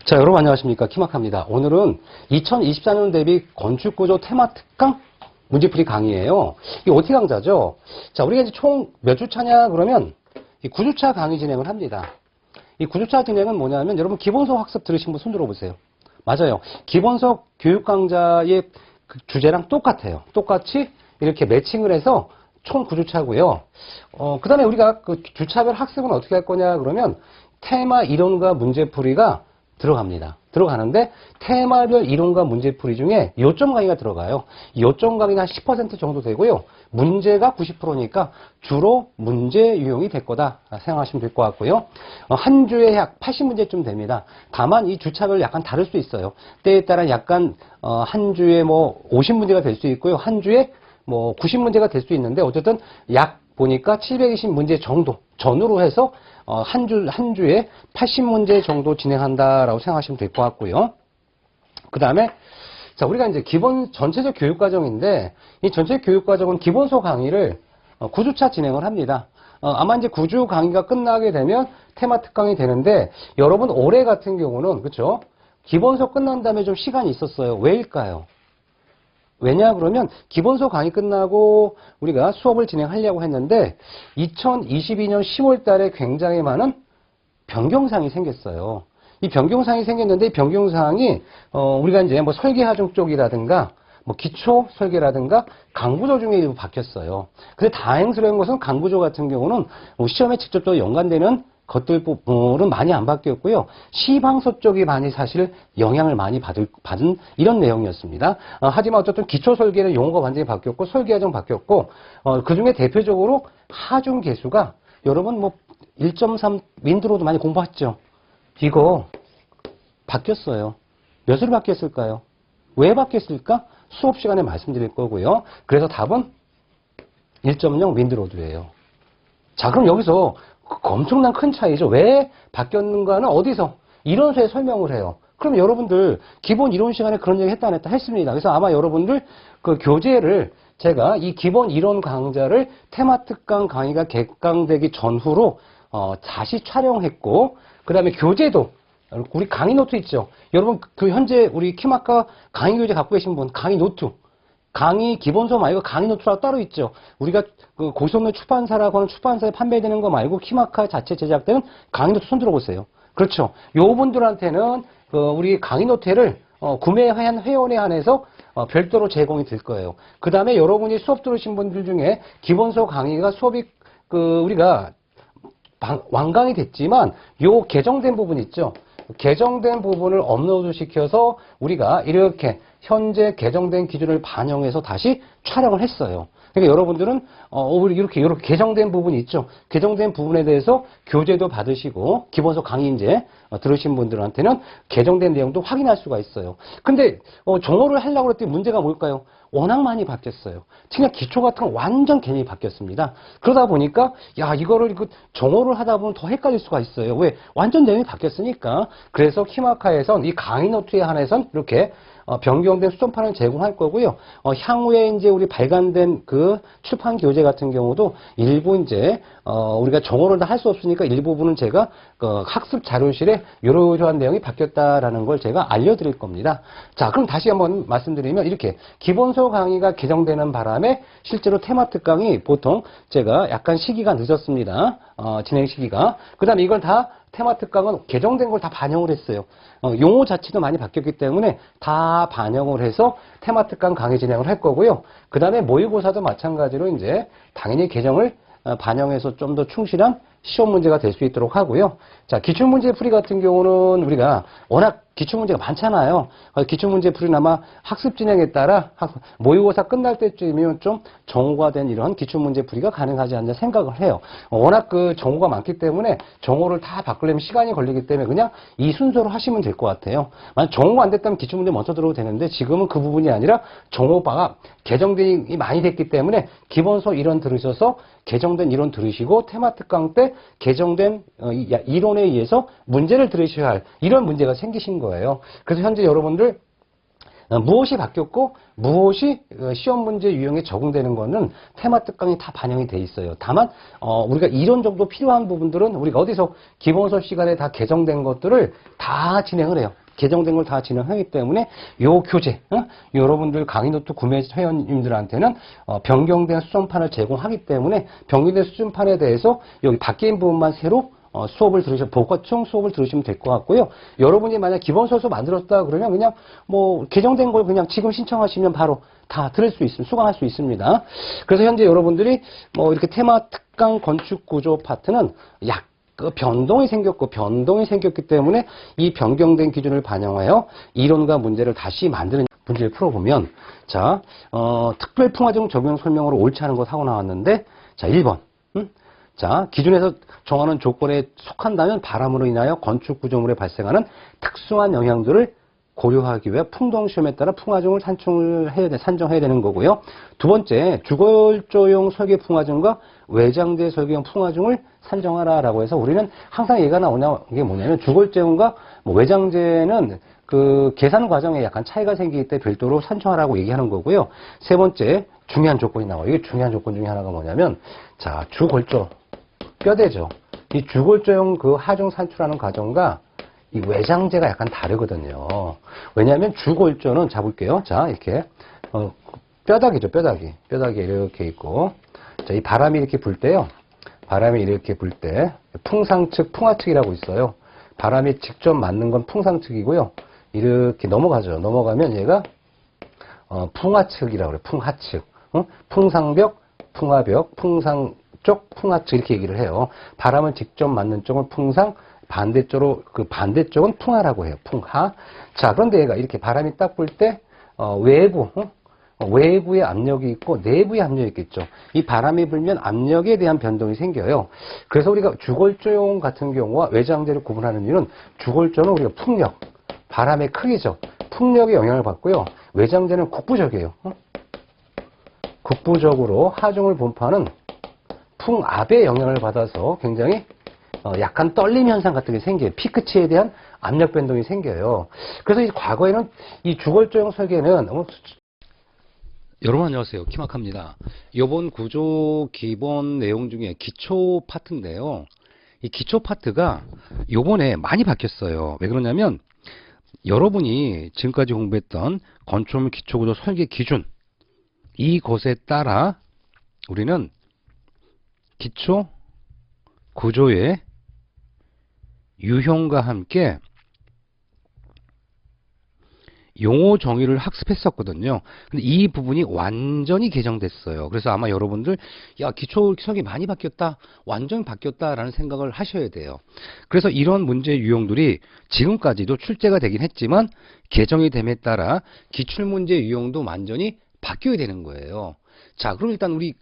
자, 여러분 안녕하십니까. 키마카입니다. 오늘은 2024년 대비 건축구조 테마 특강 문제풀이 강의예요. 이 OT 강좌죠. 자, 우리가 이제 총 몇 주차냐 그러면 이 9주차 강의 진행을 합니다. 이 9주차 진행은 뭐냐면 여러분 기본서 학습 들으신 분 손 들어보세요. 맞아요. 기본서 교육 강좌의 그 주제랑 똑같아요. 똑같이 이렇게 매칭을 해서 총 9주차고요. 그 다음에 우리가 그 주차별 학습은 어떻게 할 거냐 그러면 테마 이론과 문제풀이가 들어가는데 테마별 이론과 문제풀이 중에 요점 강의가 들어가요. 요점 강의가 한 10% 정도 되고요. 문제가 90%니까 주로 문제 유형이 될 거다 생각하시면 될 것 같고요. 한 주에 약 80문제쯤 됩니다. 다만 이 주차별 약간 다를 수 있어요. 때에 따라 약간 한 주에 뭐 50문제가 될 수 있고요. 한 주에 뭐 90문제가 될 수 있는데 어쨌든 약 보니까 720문제 정도 전후로 해서 한 주에 80문제 정도 진행한다라고 생각하시면 될 것 같고요. 그 다음에 자, 우리가 이제 기본 전체적 교육 과정인데 이 전체 교육 과정은 기본서 강의를 9주차 진행을 합니다. 아마 이제 9주 강의가 끝나게 되면 테마 특강이 되는데 여러분 올해 같은 경우는 그렇죠? 기본서 끝난 다음에 좀 시간이 있었어요. 왜일까요? 왜냐 그러면 기본서 강의 끝나고 우리가 수업을 진행하려고 했는데 2022년 10월 달에 굉장히 많은 변경사항이 생겼어요. 이 변경사항이 생겼는데 이 변경사항이 우리가 이제 뭐 설계하중 쪽이라든가 뭐 기초 설계라든가 강구조 중에 일부 바뀌었어요. 근데 다행스러운 것은 강구조 같은 경우는 시험에 직접적으로 연관되는 것들 부분은 많이 안 바뀌었고요. 시방서 쪽이 많이 사실 영향을 많이 받은 이런 내용이었습니다. 하지만 어쨌든 기초 설계는 용어가 완전히 바뀌었고 설계하중 바뀌었고 그 중에 대표적으로 하중 계수가 여러분 뭐 1.3 윈드로도 많이 공부했죠. 이거 바뀌었어요. 몇으로 바뀌었을까요? 왜 바뀌었을까? 수업 시간에 말씀드릴 거고요. 그래서 답은 1.0 윈드로드예요. 자, 그럼 여기서 엄청난 큰 차이죠. 왜 바뀌었는가는 어디서? 이론서에 설명을 해요. 그럼 여러분들 기본 이론 시간에 그런 얘기 했다 안 했다 했습니다. 그래서 아마 여러분들 그 교재를 제가 이 기본 이론 강좌를 테마 특강 강의가 개강되기 전후로 다시 촬영했고 그 다음에 교재도 우리 강의 노트 있죠. 여러분 그 현재 우리 키마카 강의 교재 갖고 계신 분 강의 노트 강의 기본서 말고 강의 노트라고 따로 있죠. 우리가 그 고시원문 출판사라고 하는 출판사에 판매되는 거 말고 키마카 자체 제작되는 강의 노트 손 들어보세요. 그렇죠. 요 분들한테는 우리 강의 노트를 구매한 회원에 한해서 별도로 제공이 될 거예요. 그 다음에 여러분이 수업 들으신 분들 중에 기본서 강의가 수업이 우리가 완강이 됐지만 요 개정된 부분 있죠. 개정된 부분을 업로드 시켜서 우리가 이렇게 현재 개정된 기준을 반영해서 다시 촬영을 했어요. 그러니까 여러분들은 우리 이렇게 개정된 부분이 있죠. 개정된 부분에 대해서 교재도 받으시고 기본서 강의 이제 들으신 분들한테는 개정된 내용도 확인할 수가 있어요. 근데 정오를 하려고 했더니 문제가 뭘까요? 워낙 많이 바뀌었어요. 특히 기초 같은 건 완전 개념이 바뀌었습니다. 그러다 보니까 야 이거를 정오를 하다 보면 더 헷갈릴 수가 있어요. 왜? 완전 내용이 바뀌었으니까. 그래서 키마카에선 이 강의 노트에 한해선 이렇게 변경된 수정판을 제공할 거고요. 향후에 이제 우리 발간된 그 출판 교재 같은 경우도 일부 이제 우리가 정오를 다 할 수 없으니까 일부분은 제가 학습 자료실에 이러한 내용이 바뀌었다라는 걸 제가 알려드릴 겁니다. 자, 그럼 다시 한번 말씀드리면 이렇게 기본서 강의가 개정되는 바람에 실제로 테마 특강이 보통 제가 약간 시기가 늦었습니다. 진행 시기가. 그 다음에 이걸 다 테마 특강은 개정된 걸 다 반영을 했어요. 용어 자체도 많이 바뀌었기 때문에 다 반영을 해서 테마 특강 강의 진행을 할 거고요. 그 다음에 모의고사도 마찬가지로 이제 당연히 개정을 반영해서 좀 더 충실한 시험 문제가 될 수 있도록 하고요. 자, 기출문제 풀이 같은 경우는 우리가 워낙 기출문제가 많잖아요. 기출문제 풀이는 아마 학습 진행에 따라 모의고사 끝날 때쯤이면 좀 정오가 된 이런 기출문제 풀이가 가능하지 않나 생각을 해요. 워낙 그 정오가 많기 때문에 정오를 다 바꾸려면 시간이 걸리기 때문에 그냥 이 순서로 하시면 될 것 같아요. 만약 정오가 안 됐다면 기출문제 먼저 들어도 되는데 지금은 그 부분이 아니라 정오가 개정이 많이 됐기 때문에 기본서 이론 들으셔서 개정된 이론 들으시고 테마 특강 때 개정된 이론에 의해서 문제를 들으셔야 할 이런 문제가 생기신 거예요. 그래서 현재 여러분들 무엇이 바뀌었고 무엇이 시험 문제 유형에 적용되는 거는 테마 특강이 다 반영이 돼 있어요. 다만 우리가 이론 정도 필요한 부분들은 우리가 어디서 기본 수업 시간에 다 개정된 것들을 다 진행을 해요. 개정된 걸 다 진행하기 때문에 요 교재, 여러분들 강의 노트 구매 회원님들한테는 변경된 수준판을 제공하기 때문에 변경된 수준판에 대해서 여기 바뀐 부분만 새로 수업을 들으시면, 보충 수업을 들으시면 될 것 같고요. 여러분이 만약 기본 수업 만들었다 그러면 그냥 뭐 개정된 걸 그냥 지금 신청하시면 바로 다 들을 수 있습니다. 수강할 수 있습니다. 그래서 현재 여러분들이 뭐 이렇게 테마 특강 건축 구조 파트는 변동이 생겼기 때문에 이 변경된 기준을 반영하여 이론과 문제를 다시 만드는 문제를 풀어보면, 자, 특별풍화적 적용 설명으로 옳지 않은 거 사고 나왔는데, 자, 1번. 자, 기준에서 정하는 조건에 속한다면 바람으로 인하여 건축 구조물에 발생하는 특수한 영향들을 고려하기 위해 풍동시험에 따라 풍화종을 산정해야 되는 거고요. 두 번째, 주거조용 설계 풍화종과 외장재 설계용 풍화종을 산정하라라고 해서 우리는 항상 얘가 나오는 게 뭐냐면 주거조용과 외장재는 그 계산 과정에 약간 차이가 생기기 때문에 별도로 산정하라고 얘기하는 거고요. 세 번째, 중요한 조건이 나와요. 이게 중요한 조건 중에 하나가 뭐냐면, 자, 주골조, 뼈대죠. 이 주골조용 그 하중 산출하는 과정과 이 외장재가 약간 다르거든요. 왜냐하면 주골조는 잡을게요. 자, 이렇게 뼈다귀죠, 뼈다귀 이렇게 있고, 자, 이 바람이 이렇게 불 때요. 바람이 이렇게 불 때 풍상측, 풍하측이라고 있어요. 바람이 직접 맞는 건 풍상측이고요. 이렇게 넘어가죠. 넘어가면 얘가 풍하측이라고 그래요. 풍하측, 풍상벽, 풍하벽, 풍상쪽, 풍하측 이렇게 얘기를 해요. 바람을 직접 맞는 쪽은 풍상, 반대쪽으로 그 반대쪽은 풍하라고 해요. 풍하. 자, 그런데 얘가 이렇게 바람이 딱 불 때 외부의 압력이 있고 내부의 압력이 있겠죠. 이 바람이 불면 압력에 대한 변동이 생겨요. 그래서 우리가 주골조용 같은 경우와 외장재를 구분하는 이유는, 주골조는 우리가 풍력, 바람의 크기죠. 풍력에 영향을 받고요. 외장재는 국부적이에요. 국부적으로 하중을 분포하는 풍압의 영향을 받아서 굉장히 약간 떨림 현상 같은 게 생겨요. 피크치에 대한 압력 변동이 생겨요. 그래서 이 과거에는 이 주골조용 설계는 여러분 안녕하세요. 키마카입니다. 이번 구조 기본 내용 중에 기초 파트인데요. 이 기초 파트가 요번에 많이 바뀌었어요. 왜 그러냐면 여러분이 지금까지 공부했던 건축물 기초구조 설계 기준, 이것에 따라 우리는 기초 구조의 유형과 함께 용어 정의를 학습했었거든요. 근데 이 부분이 완전히 개정됐어요. 그래서 아마 여러분들, 야, 기초 설계 많이 바뀌었다, 완전히 바뀌었다라는 생각을 하셔야 돼요. 그래서 이런 문제 유형들이 지금까지도 출제가 되긴 했지만 개정이 됨에 따라 기출문제 유형도 완전히 바뀌어야 되는 거예요. 자, 그럼 일단 우리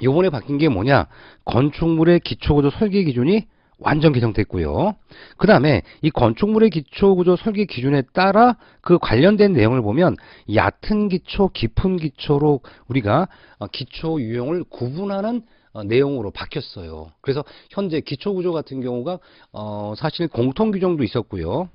요번에 바뀐 게 뭐냐? 건축물의 기초구조 설계 기준이 완전 개정됐고요. 그 다음에 이 건축물의 기초구조 설계 기준에 따라 그 관련된 내용을 보면 얕은 기초, 깊은 기초로 우리가 기초 유형을 구분하는 내용으로 바뀌었어요. 그래서 현재 기초구조 같은 경우가 사실 공통규정도 있었고요.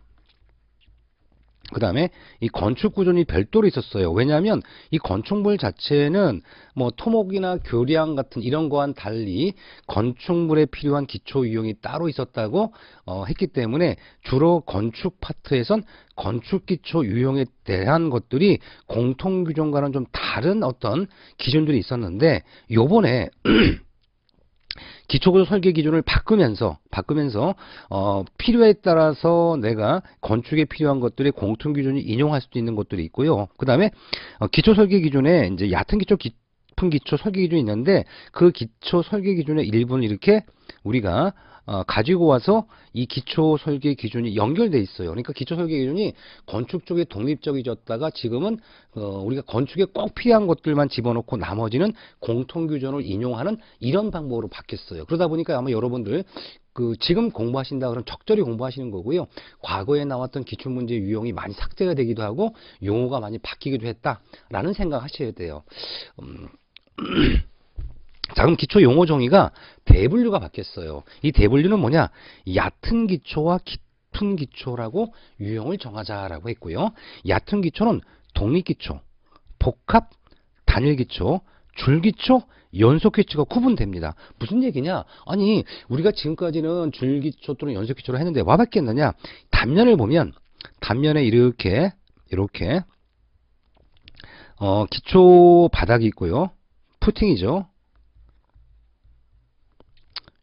그 다음에 이 건축구조는 별도로 있었어요. 왜냐하면 이 건축물 자체는 뭐 토목이나 교량 같은 이런 거와는 달리 건축물에 필요한 기초 유형이 따로 있었다고 했기 때문에 주로 건축 파트에선 건축 기초 유형에 대한 것들이 공통규정과는 좀 다른 어떤 기준들이 있었는데, 요번에 기초구조 설계 기준을 바꾸면서 필요에 따라서 내가 건축에 필요한 것들의 공통 기준이 인용할 수도 있는 것들이 있고요. 그 다음에 기초 설계 기준에 이제 얕은 기초, 깊은 기초 설계 기준이 있는데, 그 기초 설계 기준의 일부는 이렇게 우리가 가지고 와서 이 기초 설계 기준이 연결돼 있어요. 그러니까 기초 설계 기준이 건축 쪽에 독립적이졌다가 지금은 우리가 건축에 꼭 필요한 것들만 집어넣고 나머지는 공통 규정을 인용하는 이런 방법으로 바뀌었어요. 그러다 보니까 아마 여러분들 지금 공부하신다 그러면 적절히 공부하시는 거고요. 과거에 나왔던 기출문제 유형이 많이 삭제가 되기도 하고 용어가 많이 바뀌기도 했다라는 생각 하셔야 돼요. 자, 그럼 기초 용어 정의가 대분류가 바뀌었어요. 이 대분류는 뭐냐? 얕은 기초와 얕은 기초라고 유형을 정하자라고 했고요. 얕은 기초는 독립기초, 복합, 단일기초, 줄기초, 연속기초가 구분됩니다. 무슨 얘기냐? 아니, 우리가 지금까지는 줄기초 또는 연속기초로 했는데 와 봤겠느냐? 단면을 보면 단면에 이렇게 기초 바닥이 있고요. 푸팅이죠.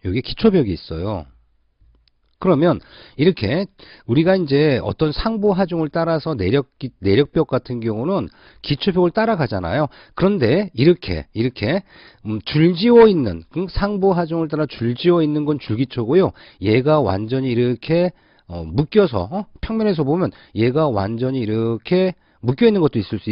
여기 기초벽이 있어요. 그러면 이렇게 우리가 이제 어떤 상부 하중을 따라서 내력벽 같은 경우는 기초벽을 따라가잖아요. 그런데 이렇게 줄지어 있는 상부 하중을 따라 줄지어 있는 건 줄기초고요. 얘가 완전히 이렇게 묶여서 평면에서 보면 얘가 완전히 이렇게 묶여 있는 것도 있을 수